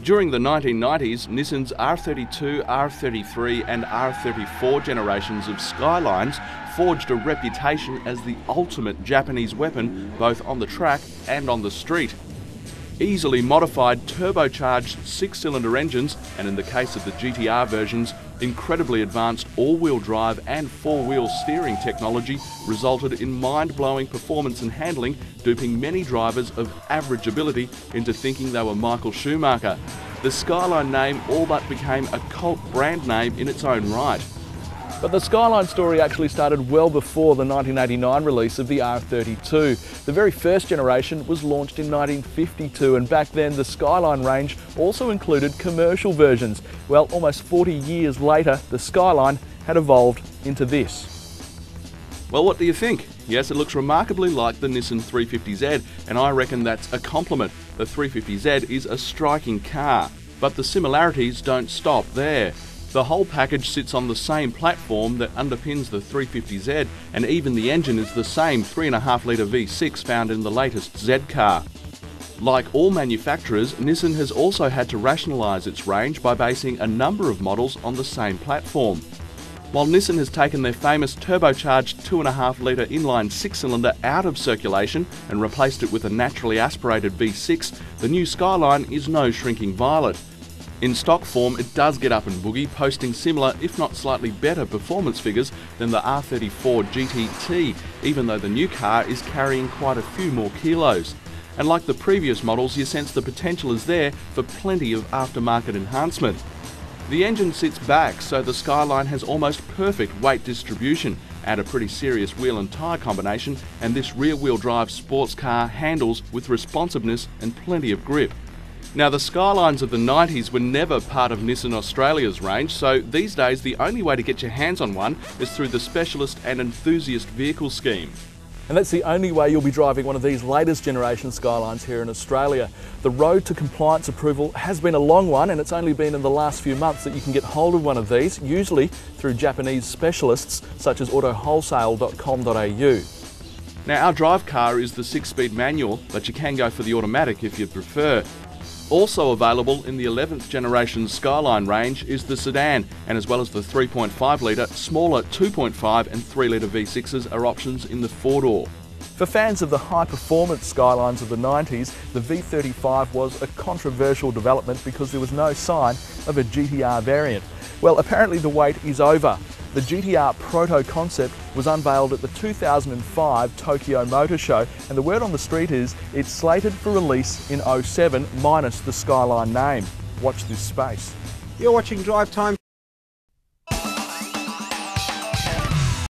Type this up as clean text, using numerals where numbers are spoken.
During the 1990s, Nissan's R32, R33 and R34 generations of Skylines forged a reputation as the ultimate Japanese weapon both on the track and on the street. Easily modified turbocharged 6-cylinder engines, and in the case of the GTR versions, incredibly advanced all-wheel drive and four-wheel steering technology resulted in mind-blowing performance and handling, duping many drivers of average ability into thinking they were Michael Schumacher. The Skyline name all but became a cult brand name in its own right. But the Skyline story actually started well before the 1989 release of the R32. The very first generation was launched in 1952, and back then the Skyline range also included commercial versions. Well, almost 40 years later, the Skyline had evolved into this. Well, what do you think? Yes, it looks remarkably like the Nissan 350Z, and I reckon that's a compliment. The 350Z is a striking car, but the similarities don't stop there. The whole package sits on the same platform that underpins the 350Z, and even the engine is the same 3.5 litre V6 found in the latest Z car. Like all manufacturers, Nissan has also had to rationalise its range by basing a number of models on the same platform. While Nissan has taken their famous turbocharged 2.5 litre inline 6-cylinder out of circulation and replaced it with a naturally aspirated V6, the new Skyline is no shrinking violet. In stock form, it does get up and boogie, posting similar, if not slightly better, performance figures than the R34 GTT, even though the new car is carrying quite a few more kilos. And like the previous models, you sense the potential is there for plenty of aftermarket enhancement. The engine sits back, so the Skyline has almost perfect weight distribution. Add a pretty serious wheel and tyre combination, and this rear-wheel drive sports car handles with responsiveness and plenty of grip. Now, the Skylines of the 90s were never part of Nissan Australia's range, so these days the only way to get your hands on one is through the Specialist and Enthusiast Vehicle Scheme. And that's the only way you'll be driving one of these latest generation Skylines here in Australia. The road to compliance approval has been a long one, and it's only been in the last few months that you can get hold of one of these, usually through Japanese specialists such as autowholesale.com.au. Now, our drive car is the 6-speed manual, but you can go for the automatic if you'd prefer. Also available in the 11th generation Skyline range is the sedan, and as well as the 3.5 litre, smaller 2.5 and 3 litre V6s are options in the 4-door. For fans of the high-performance Skylines of the 90s, the V35 was a controversial development because there was no sign of a GTR variant. Well, apparently the wait is over. The GTR proto-concept was unveiled at the 2005 Tokyo Motor Show, and the word on the street is it's slated for release in '07 minus the Skyline name. Watch this space. You're watching Drive Time.